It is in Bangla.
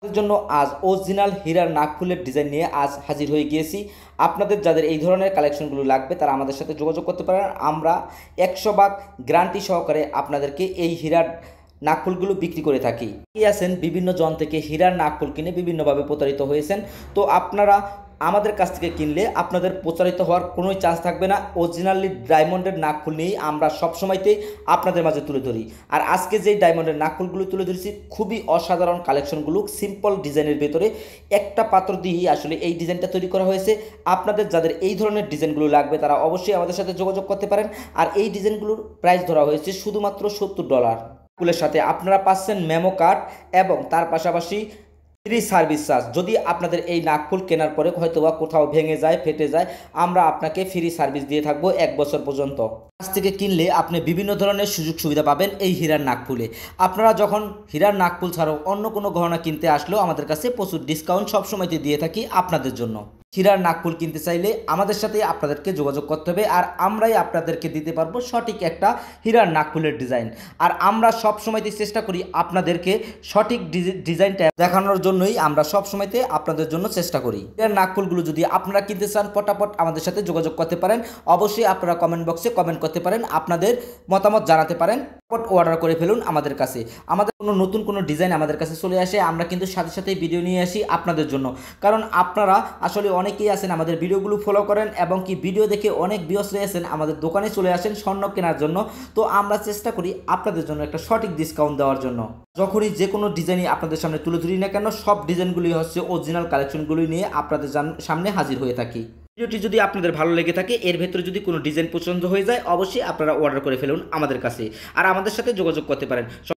আপনাদের জন্য আজ অরিজিনাল হীরার নাকফুলের ডিজাইন নিয়ে আজ হাজির হয়ে গিয়েছি। আপনাদের যাদের এই ধরনের কালেকশনগুলো লাগবে তারা আমাদের সাথে যোগাযোগ করতে পারেন। আমরা 100% গ্যারান্টি সহকারে আপনাদেরকে এই হীরার নাকফুলগুলো বিক্রি করে থাকি। আছেন বিভিন্ন জন থেকে হীরার নাকফুল কিনে বিভিন্নভাবে প্রতারিত হয়েছেন, তো আপনারা আমাদের কাছ থেকে কিনলে আপনাদের প্রচারিত হওয়ার কোনোই চান্স থাকবে না। অরিজিনালি ডায়মন্ডের নাকফুল নিয়েই আমরা সবসময়তেই আপনাদের মাঝে তুলে ধরি। আর আজকে যেই ডায়মন্ডের নাকফুলগুলো তুলে ধরেছি খুবই অসাধারণ কালেকশনগুলো, সিম্পল ডিজাইনের ভেতরে একটা পাত্র দিয়েই আসলে এই ডিজাইনটা তৈরি করা হয়েছে। আপনাদের যাদের এই ধরনের ডিজাইনগুলো লাগবে তারা অবশ্যই আমাদের সাথে যোগাযোগ করতে পারেন। আর এই ডিজাইনগুলোর প্রাইস ধরা হয়েছে শুধুমাত্র $70। ফুলের সাথে আপনারা পাচ্ছেন মেমো কার্ড এবং তার পাশাপাশি ফ্রি সার্ভিস চার্জ। যদি আপনাদের এই নাকফুল কেনার পরে হয়তোবা কোথাও ভেঙে যায়, ফেটে যায়, আমরা আপনাকে ফ্রি সার্ভিস দিয়ে থাকবো 1 বছর পর্যন্ত। কাছ থেকে কিনলে আপনি বিভিন্ন ধরনের সুযোগ সুবিধা পাবেন এই হীরার নাকফুলে। আপনারা যখন হীরার নাকফুল ছাড়াও অন্য কোনো গহনা কিনতে আসলেও আমাদের কাছে প্রচুর ডিসকাউন্ট সবসময় দিয়ে থাকি আপনাদের জন্য। হীরার নাকফুল কিনতে চাইলে আমাদের সাথে আপনাদেরকে যোগাযোগ করতে হবে, আর আমরাই আপনাদেরকে দিতে পারবো সঠিক একটা হীরার নাকফুলের ডিজাইন। আর আমরা সব সময়তে চেষ্টা করি আপনাদেরকে সঠিক ডিজাইনটা দেখানোর জন্যই আমরা সব সময়তে আপনাদের জন্য চেষ্টা করি। হীরার নাকফুলগুলো যদি আপনারা কিনতে চান পটাপট আমাদের সাথে যোগাযোগ করতে পারেন। অবশ্যই আপনারা কমেন্ট বক্সে কমেন্ট করতে পারেন, আপনাদের মতামত জানাতে পারেন। অর্ডার করে ফেলুন আমাদের কাছে। আমাদের নতুন কোনো ডিজাইন আমাদের কাছে চলে আসে আমরা কিন্তু সাথে সাথেই ভিডিও নিয়ে আসি আপনাদের জন্য। কারণ আপনারা আসলে অনেকেই আছেন আমাদের ভিডিওগুলো ফলো করেন এবং কি ভিডিও দেখে অনেক ভিউয়ার্স রয়েছেন আমাদের দোকানে চলে আসেন স্বর্ণ কেনার জন্য। তো আমরা চেষ্টা করি আপনাদের জন্য একটা সঠিক ডিসকাউন্ট দেওয়ার জন্য। যখনই যে কোনো ডিজাইনই আপনাদের সামনে তুলে ধরি না কেন, সব ডিজাইনগুলি হচ্ছে অরিজিনাল কালেকশনগুলি নিয়ে আপনাদের সামনে হাজির হয়ে থাকি। ভিডিওটি যদি আপনাদের ভালো লেগে থাকে, এর ভেতরে যদি কোনো ডিজাইন পছন্দ হয়ে যায়, অবশ্যই আপনারা অর্ডার করে ফেলুন আমাদের কাছে। আর আমাদের সাথে যোগাযোগ করতে পারেন।